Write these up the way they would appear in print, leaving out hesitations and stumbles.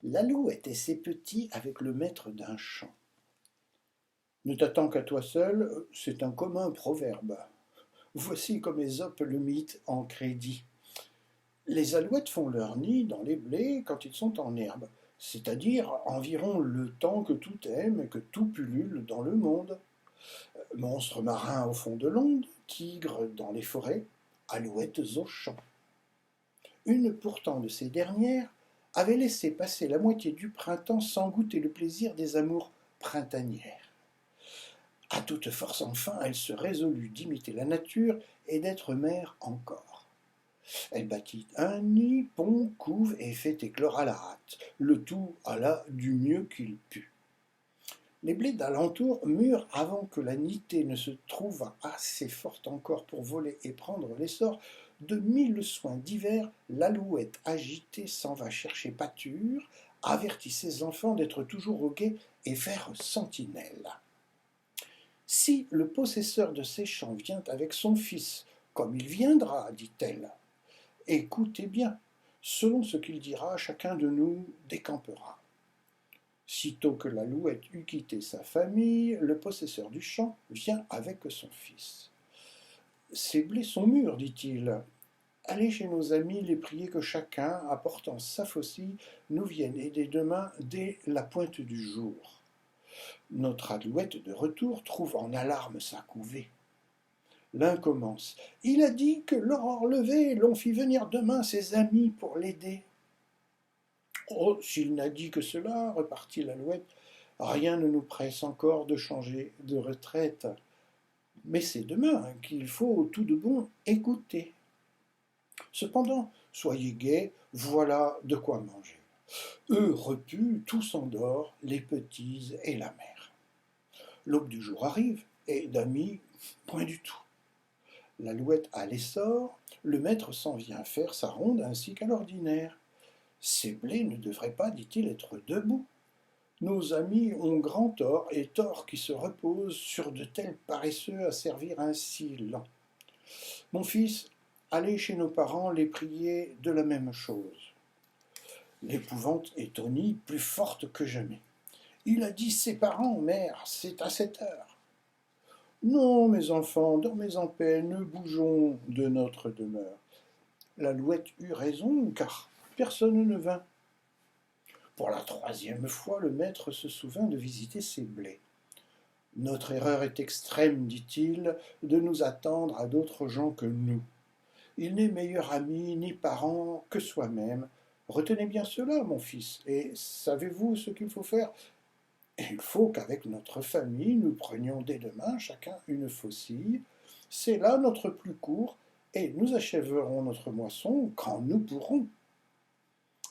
L'alouette et ses petits avec le maître d'un champ. Ne t'attends qu'à toi seul, c'est un commun proverbe. Voici comme Ésope le mythe en crédit. Les alouettes font leur nid dans les blés quand ils sont en herbe, c'est-à-dire environ le temps que tout aime et que tout pullule dans le monde. Monstres marins au fond de l'onde, tigres dans les forêts, alouettes aux champs. Une pourtant de ces dernières avait laissé passer la moitié du printemps sans goûter le plaisir des amours printanières. À toute force enfin, elle se résolut d'imiter la nature et d'être mère encore. Elle bâtit un nid, pond, couve et fait éclore à la hâte. Le tout alla du mieux qu'il put. Les blés d'alentour mûrent avant que la nitée ne se trouvât assez forte encore pour voler et prendre l'essor. De 1000 soins divers, l'alouette agitée s'en va chercher pâture, avertit ses enfants d'être toujours au guet et faire sentinelle. Si le possesseur de ces champs vient avec son fils, comme il viendra, dit-elle, écoutez bien, selon ce qu'il dira, chacun de nous décampera. Sitôt que l'alouette eut quitté sa famille, le possesseur du champ vient avec son fils. Ces blés sont mûrs, dit-il. Allez chez nos amis les prier que chacun, apportant sa faucille, nous vienne aider demain dès la pointe du jour. Notre alouette de retour trouve en alarme sa couvée. L'un commence. Il a dit que l'aurore levée, l'on fit venir demain ses amis pour l'aider. Oh, s'il n'a dit que cela, repartit l'alouette, rien ne nous presse encore de changer de retraite. Mais c'est demain qu'il faut tout de bon écouter. Cependant, soyez gais, voilà de quoi manger. Eux repus, tout s'endort, les petits et la mère. L'aube du jour arrive, et d'amis, point du tout. L'alouette a l'essor, le maître s'en vient faire sa ronde ainsi qu'à l'ordinaire. Ces blés ne devraient pas, dit-il, être debout. Nos amis ont grand tort, et tort qui se repose sur de tels paresseux à servir ainsi lent. Mon fils, allez chez nos parents les prier de la même chose. L'épouvante est au nid plus forte que jamais. Il a dit ses parents, mère, c'est à cette heure. Non, mes enfants, dormez en paix, ne bougeons de notre demeure. L'alouette eut raison, car personne ne vint. Pour la troisième fois, le maître se souvint de visiter ses blés. Notre erreur est extrême, dit-il, de nous attendre à d'autres gens que nous. Il n'est meilleur ami ni parent que soi-même. Retenez bien cela, mon fils, et savez-vous ce qu'il faut faire? Il faut qu'avec notre famille, nous prenions dès demain chacun une faucille. C'est là notre plus court, et nous achèverons notre moisson quand nous pourrons.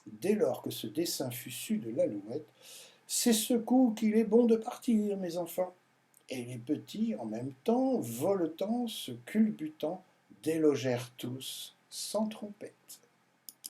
Dès lors que ce dessein fut su de l'alouette, c'est ce coup qu'il est bon de partir, mes enfants. Et les petits, en même temps, voletant, se culbutant, délogèrent tous, sans trompette.